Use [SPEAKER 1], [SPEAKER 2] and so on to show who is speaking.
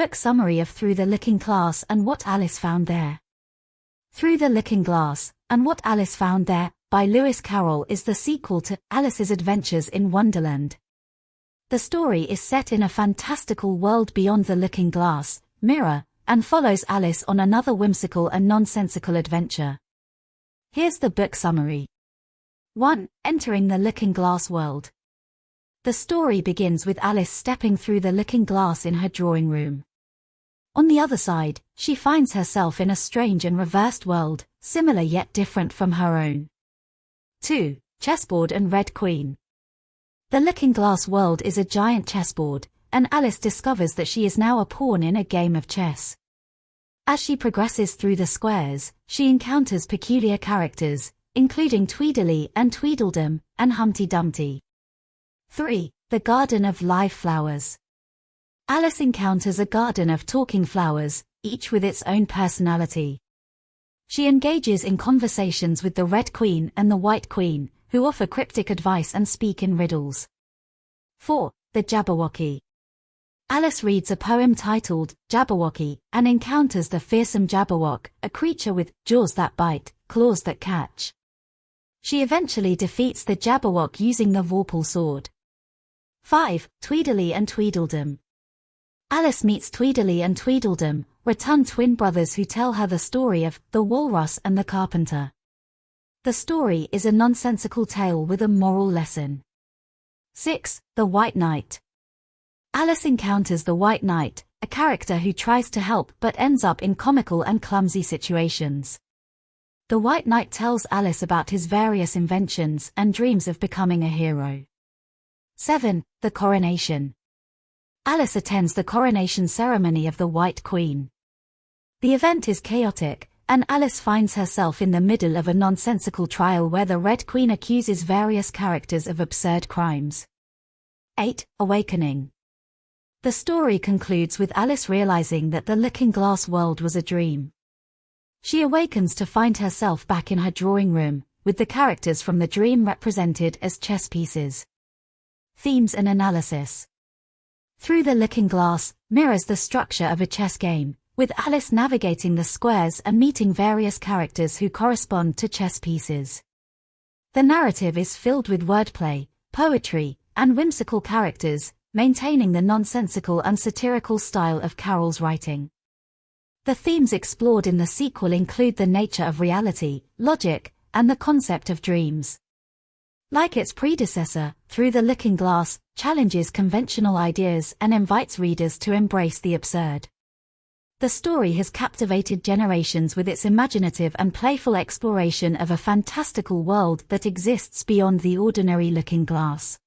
[SPEAKER 1] book summary of Through the Looking Glass and What Alice Found There. Through the Looking Glass and What Alice Found There by Lewis Carroll is the sequel to Alice's Adventures in Wonderland. The story is set in a fantastical world beyond the looking glass, mirror, and follows Alice on another whimsical and nonsensical adventure. Here's the book summary. 1. Entering the looking glass world. The story begins with Alice stepping through the looking glass in her drawing room. On the other side, she finds herself in a strange and reversed world, similar yet different from her own. 2. Chessboard and Red Queen. The looking glass world is a giant chessboard, and Alice discovers that she is now a pawn in a game of chess. As she progresses through the squares, she encounters peculiar characters, including Tweedledee and Tweedledum, and Humpty Dumpty. 3. The Garden of Live Flowers. Alice encounters a garden of talking flowers, each with its own personality. She engages in conversations with the Red Queen and the White Queen, who offer cryptic advice and speak in riddles. 4. The Jabberwocky. Alice reads a poem titled Jabberwocky and encounters the fearsome Jabberwock, a creature with jaws that bite, claws that catch. She eventually defeats the Jabberwock using the Vorpal sword. 5. Tweedledee and Tweedledum. Alice meets Tweedledee and Tweedledum, rotund twin brothers who tell her the story of the Walrus and the Carpenter. The story is a nonsensical tale with a moral lesson. 6. The White Knight. Alice encounters the White Knight, a character who tries to help but ends up in comical and clumsy situations. The White Knight tells Alice about his various inventions and dreams of becoming a hero. 7. The Coronation. Alice attends the coronation ceremony of the White Queen. The event is chaotic, and Alice finds herself in the middle of a nonsensical trial where the Red Queen accuses various characters of absurd crimes. 8. Awakening. The story concludes with Alice realizing that the looking glass world was a dream. She awakens to find herself back in her drawing room, with the characters from the dream represented as chess pieces. Themes and analysis. Through the Looking Glass mirrors the structure of a chess game, with Alice navigating the squares and meeting various characters who correspond to chess pieces. The narrative is filled with wordplay, poetry, and whimsical characters, maintaining the nonsensical and satirical style of Carroll's writing. The themes explored in the sequel include the nature of reality, logic, and the concept of dreams. Like its predecessor, Through the Looking Glass challenges conventional ideas and invites readers to embrace the absurd. The story has captivated generations with its imaginative and playful exploration of a fantastical world that exists beyond the ordinary looking glass.